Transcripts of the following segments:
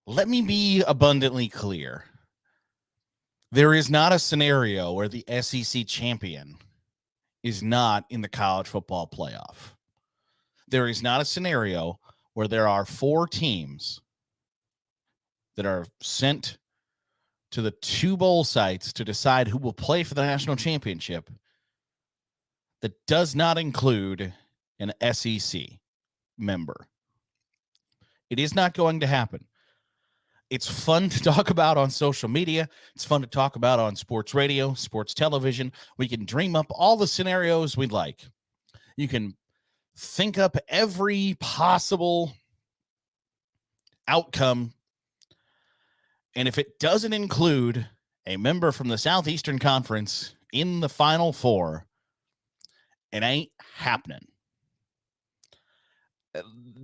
Let me be abundantly clear. There is not a scenario where the SEC champion is not in the college football playoff. There is not a scenario where there are 4 teams that are sent to the 2 bowl sites to decide who will play for the national championship that does not include an SEC member. It is not going to happen. It's fun to talk about on social media. It's fun to talk about on sports radio, sports television. We can dream up all the scenarios we'd like. You can think up every possible outcome. And if it doesn't include a member from the Southeastern Conference in the Final Four, it ain't happening.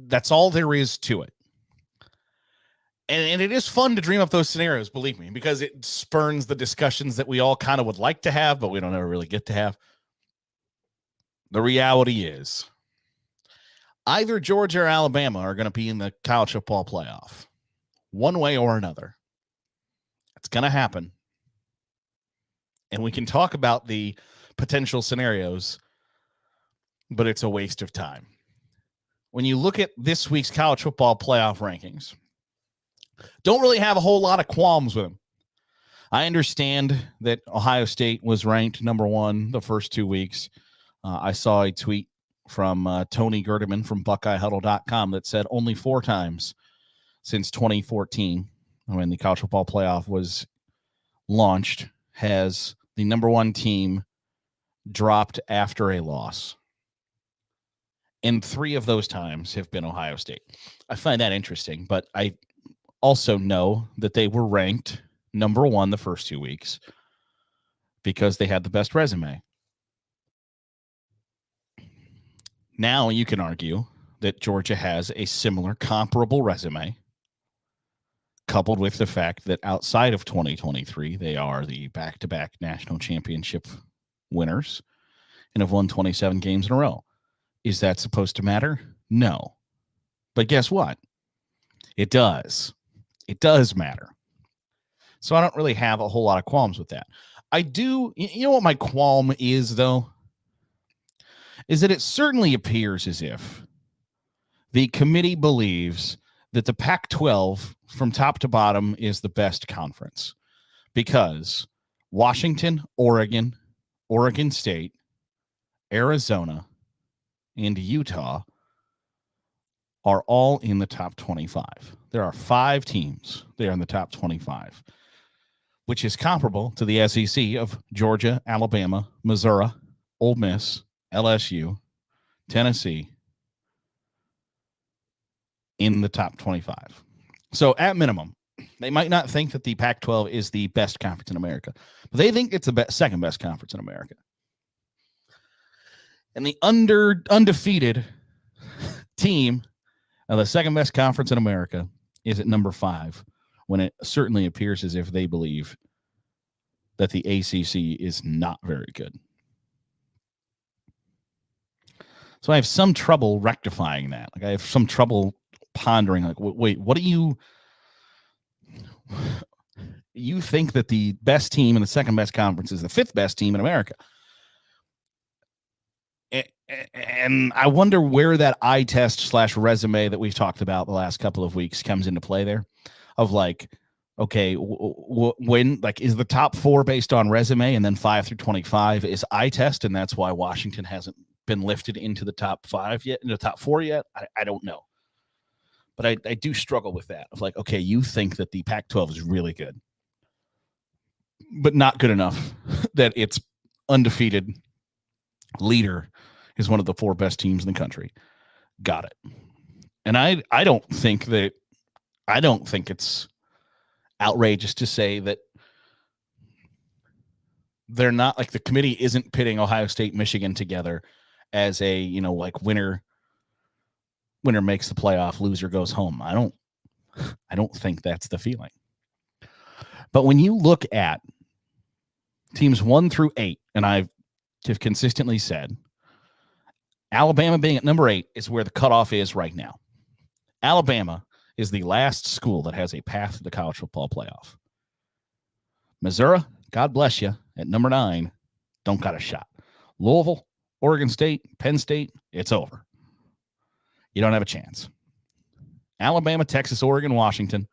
That's all there is to it. And it is fun to dream up those scenarios, believe me, because it spurns the discussions that we all kind of would like to have, but we don't ever really get to have. The reality is either Georgia or Alabama are going to be in the college football playoff, one way or another. It's going to happen. And we can talk about the potential scenarios, but it's a waste of time. When you look at this week's college football playoff rankings, don't really have a whole lot of qualms with them. I understand that Ohio State was ranked number 1 the first 2 weeks. I saw a tweet from Tony Gerdeman from BuckeyeHuddle.com that said only 4 times since 2014, when the college football playoff was launched, has the number 1 team dropped after a loss. And 3 of those times have been Ohio State. I find that interesting, but I also know that they were ranked number 1 the first 2 weeks because they had the best resume. Now you can argue that Georgia has a similar comparable resume, coupled with the fact that outside of 2023, they are the back-to-back national championship winners and have won 27 games in a row. Is that supposed to matter? No. But guess what? It does. It does matter. So I don't really have a whole lot of qualms with that. I do. You know what my qualm is, though? Is that it certainly appears as if the committee believes that the Pac-12 from top to bottom is the best conference because Washington, Oregon, Oregon State, Arizona, and Utah are all in the top 25. There are 5 teams there in the top 25, which is comparable to the SEC of Georgia, Alabama, Missouri, Ole Miss, LSU, Tennessee in the top 25. So at minimum, they might not think that the Pac-12 is the best conference in America, but they think it's the second best conference in America. And the undefeated team of the second best conference in America is at number 5, when it certainly appears as if they believe that the ACC is not very good. So I have some trouble rectifying that. Like I have some trouble pondering, like, wait, what do you think that the best team in the second best conference is the 5th best team in America? And I wonder where that eye test / resume that we've talked about the last couple of weeks comes into play there, of like, okay, when, like, is the top 4 based on resume and then 5 through 25 is eye test, and that's why Washington hasn't been lifted into the top 5 yet, into the top 4 yet? I don't know. But I do struggle with that, of like, okay, you think that the Pac-12 is really good, but not good enough that its undefeated leader is one of the 4 best teams in the country. Got it. And I don't think it's outrageous to say that they're not, like, the committee isn't pitting Ohio State, Michigan together as a, like, winner makes the playoff, loser goes home. I don't think that's the feeling. But when you look at teams 1 through 8, and I've consistently said Alabama being at number 8 is where the cutoff is right now. Alabama is the last school that has a path to the college football playoff. Missouri, God bless you, at number 9, don't got a shot. Louisville, Oregon State, Penn State, it's over. You don't have a chance. Alabama, Texas, Oregon, Washington,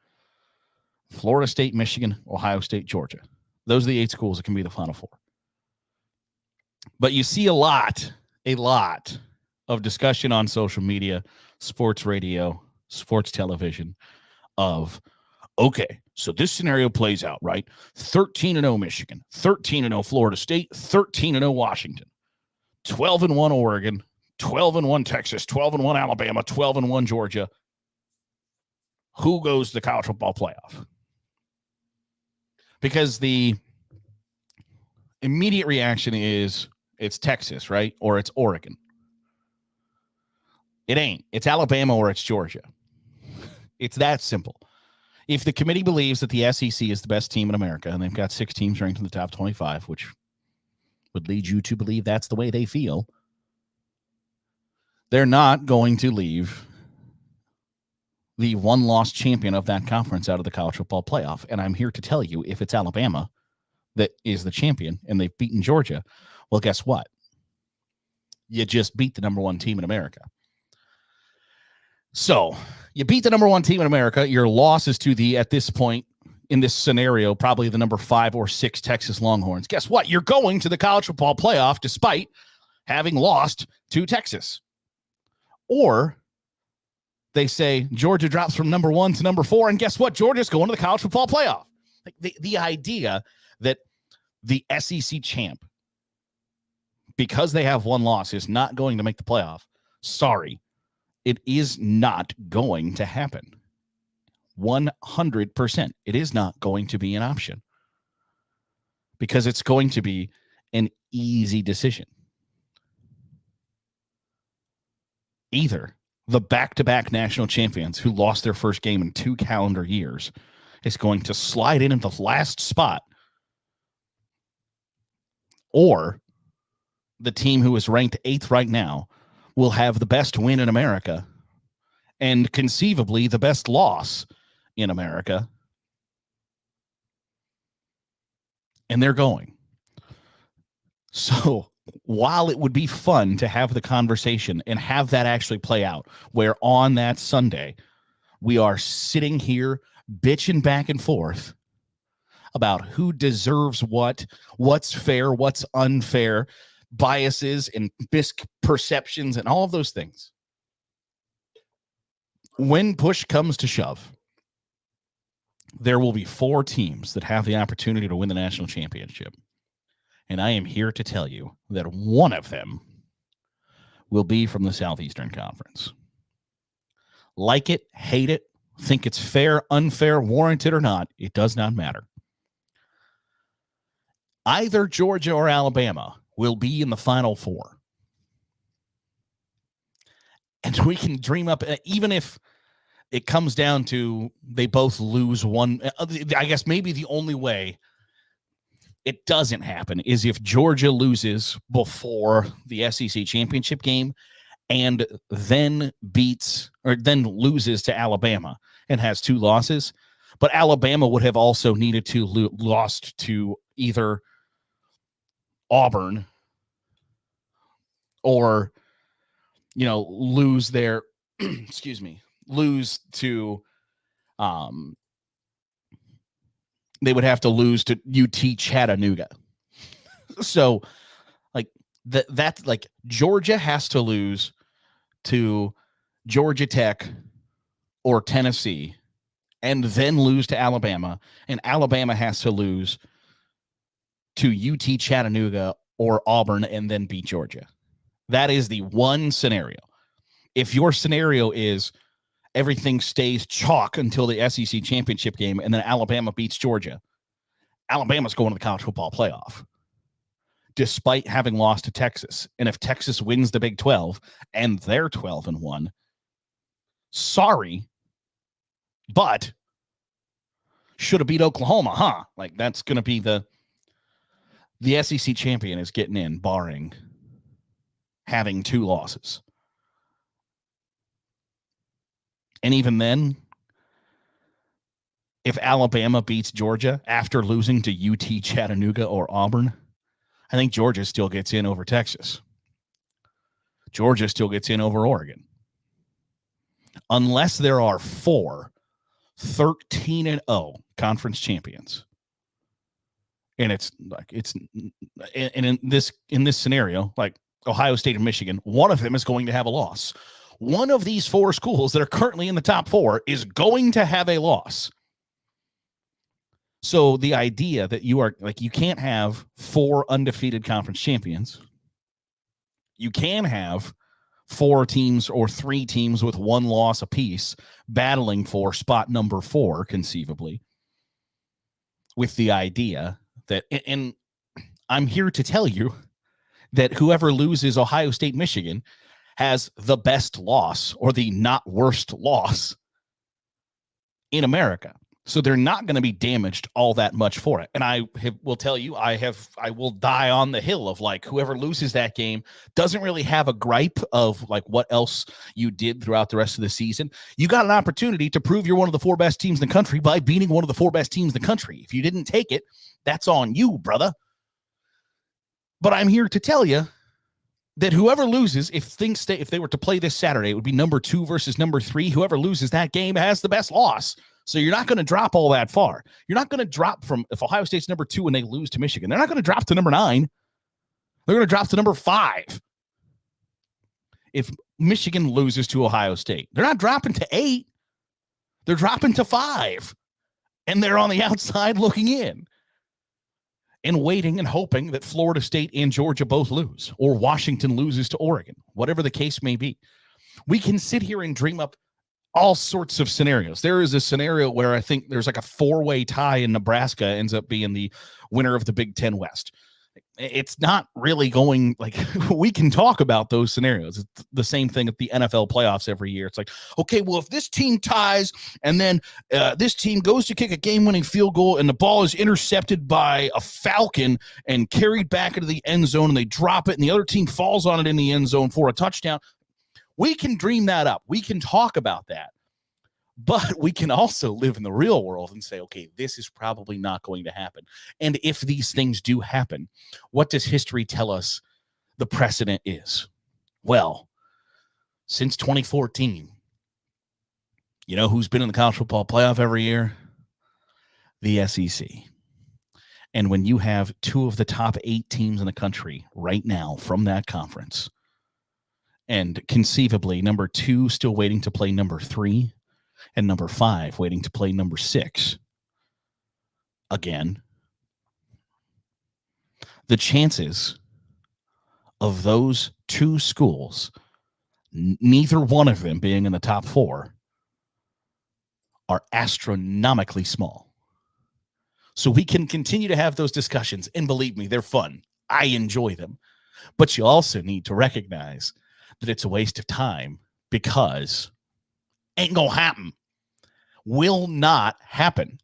Florida State, Michigan, Ohio State, Georgia. Those are the 8 schools that can be the Final Four. But you see a lot of discussion on social media, sports radio, sports television of, okay, so this scenario plays out, right? 13-0 Michigan, 13-0 Florida State, 13-0 Washington, 12-1 Oregon, 12-1 Texas, 12-1 Alabama, 12-1 Georgia. Who goes to the college football playoff? Because the immediate reaction is it's Texas, right? Or it's Oregon. It ain't. It's Alabama or it's Georgia. It's that simple. If the committee believes that the SEC is the best team in America, and they've got 6 teams ranked in the top 25, which would lead you to believe that's the way they feel, they're not going to leave the one-loss champion of that conference out of the college football playoff. And I'm here to tell you, if it's Alabama that is the champion and they've beaten Georgia, well, guess what? You just beat the number 1 team in America. So you beat the number 1 team in America. Your loss is to the, at this point in this scenario, probably the number 5 or 6 Texas Longhorns. Guess what? You're going to the college football playoff despite having lost to Texas. Or they say Georgia drops from number 1 to number 4, and guess what? Georgia's going to the college football playoff. Like the idea that the SEC champ, because they have 1 loss, is not going to make the playoff. Sorry, it is not going to happen. 100%. It is not going to be an option because it's going to be an easy decision. Either the back-to-back national champions who lost their first game in 2 calendar years is going to slide in at the last spot, or the team who is ranked 8th right now will have the best win in America and conceivably the best loss in America. And they're going. So while it would be fun to have the conversation and have that actually play out, where on that Sunday we are sitting here bitching back and forth about who deserves what's fair, what's unfair, biases and misperceptions and all of those things. When push comes to shove, there will be 4 teams that have the opportunity to win the national championship. And I am here to tell you that one of them will be from the Southeastern Conference. Like it, hate it, think it's fair, unfair, warranted or not, it does not matter. Either Georgia or Alabama will be in the Final Four. And we can dream up, even if it comes down to they both lose one. I guess maybe the only way it doesn't happen is if Georgia loses before the SEC championship game and then loses to Alabama and has 2 losses. But Alabama would have also needed to lost to either Auburn or, lose their, lose to, they would have to lose to UT Chattanooga. So that's like Georgia has to lose to Georgia Tech or Tennessee and then lose to Alabama, and Alabama has to lose to UT Chattanooga or Auburn and then beat Georgia. That is the one scenario. If your scenario is everything stays chalk until the SEC championship game and then Alabama beats Georgia, Alabama's going to the college football playoff despite having lost to Texas. And if Texas wins the Big 12 and they're 12-1, sorry, but should have beat Oklahoma, huh? Like that's going to be the SEC champion is getting in, barring having 2 losses. And even then, if Alabama beats Georgia after losing to UT Chattanooga or Auburn, I think Georgia still gets in over Texas. Georgia still gets in over Oregon. Unless there are 4 13-0 conference champions. And in this scenario, like Ohio State and Michigan, one of them is going to have a loss. One of these 4 schools that are currently in the top 4 is going to have a loss. So the idea that you can't have 4 undefeated conference champions. You can have 4 teams or 3 teams with 1 loss apiece battling for spot number 4, conceivably, with the idea that, and I'm here to tell you that whoever loses Ohio State, Michigan has the best loss or the not worst loss in America. So they're not going to be damaged all that much for it. And will tell you, I will die on the hill of like whoever loses that game doesn't really have a gripe of like what else you did throughout the rest of the season. You got an opportunity to prove you're one of the 4 best teams in the country by beating one of the 4 best teams in the country. If you didn't take it, that's on you, brother. But I'm here to tell you that whoever loses, if they were to play this Saturday, it would be number 2 versus number 3. Whoever loses that game has the best loss. So you're not going to drop all that far. You're not going to drop from, if Ohio State's number 2 and they lose to Michigan, they're not going to drop to number 9. They're going to drop to number 5. If Michigan loses to Ohio State, they're not dropping to 8. They're dropping to 5. And they're on the outside looking in and waiting and hoping that Florida State and Georgia both lose, or Washington loses to Oregon, whatever the case may be. We can sit here and dream up all sorts of scenarios. There is a scenario where I think there's like a 4-way tie in Nebraska ends up being the winner of the Big Ten West. It's not really going like we can talk about those scenarios. It's the same thing at the NFL playoffs every year. It's like, okay, well, if this team ties and then this team goes to kick a game-winning field goal and the ball is intercepted by a Falcon and carried back into the end zone and they drop it and the other team falls on it in the end zone for a touchdown. We can dream that up. We can talk about that. But we can also live in the real world and say, okay, this is probably not going to happen. And if these things do happen, what does history tell us the precedent is? Well, since 2014, you know who's been in the college football playoff every year? The SEC. And when you have 2 of the top 8 teams in the country right now from that conference, and conceivably number 2 still waiting to play number 3, and number 5 waiting to play number 6 again, the chances of those 2 schools, neither one of them being in the top 4, are astronomically small. So we can continue to have those discussions, and believe me, they're fun. I enjoy them. But you also need to recognize that it's a waste of time, because ain't gonna happen. Will not happen.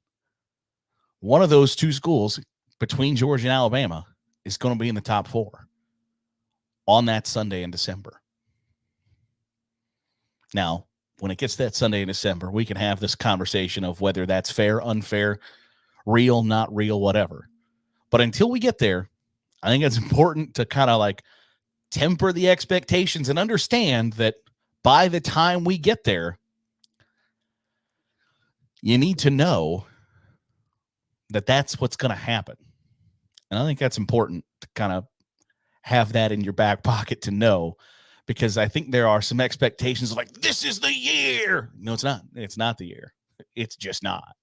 One of those 2 schools between Georgia and Alabama is going to be in the top 4 on that Sunday in December. Now, when it gets that Sunday in December, we can have this conversation of whether that's fair, unfair, real, not real, whatever. But until we get there, I think it's important to kind of like temper the expectations and understand that by the time we get there, you need to know that that's what's going to happen. And I think that's important to kind of have that in your back pocket to know, because I think there are some expectations of like, this is the year. No, it's not. It's not the year. It's just not.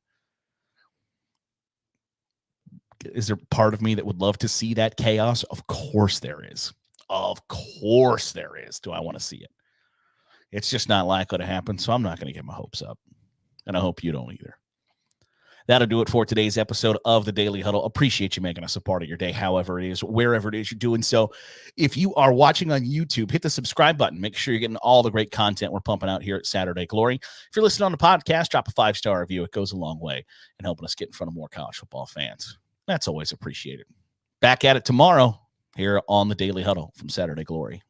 Is there part of me that would love to see that chaos? Of course there is. Of course there is. Do I want to see it? It's just not likely to happen, so I'm not going to get my hopes up. And I hope you don't either. That'll do it for today's episode of the Daily Huddle. Appreciate you making us a part of your day, however it is, wherever it is you're doing so. If you are watching on YouTube, hit the subscribe button. Make sure you're getting all the great content we're pumping out here at Saturday Glory. If you're listening on the podcast, drop a 5-star review. It goes a long way in helping us get in front of more college football fans. That's always appreciated. Back at it tomorrow here on the Daily Huddle from Saturday Glory.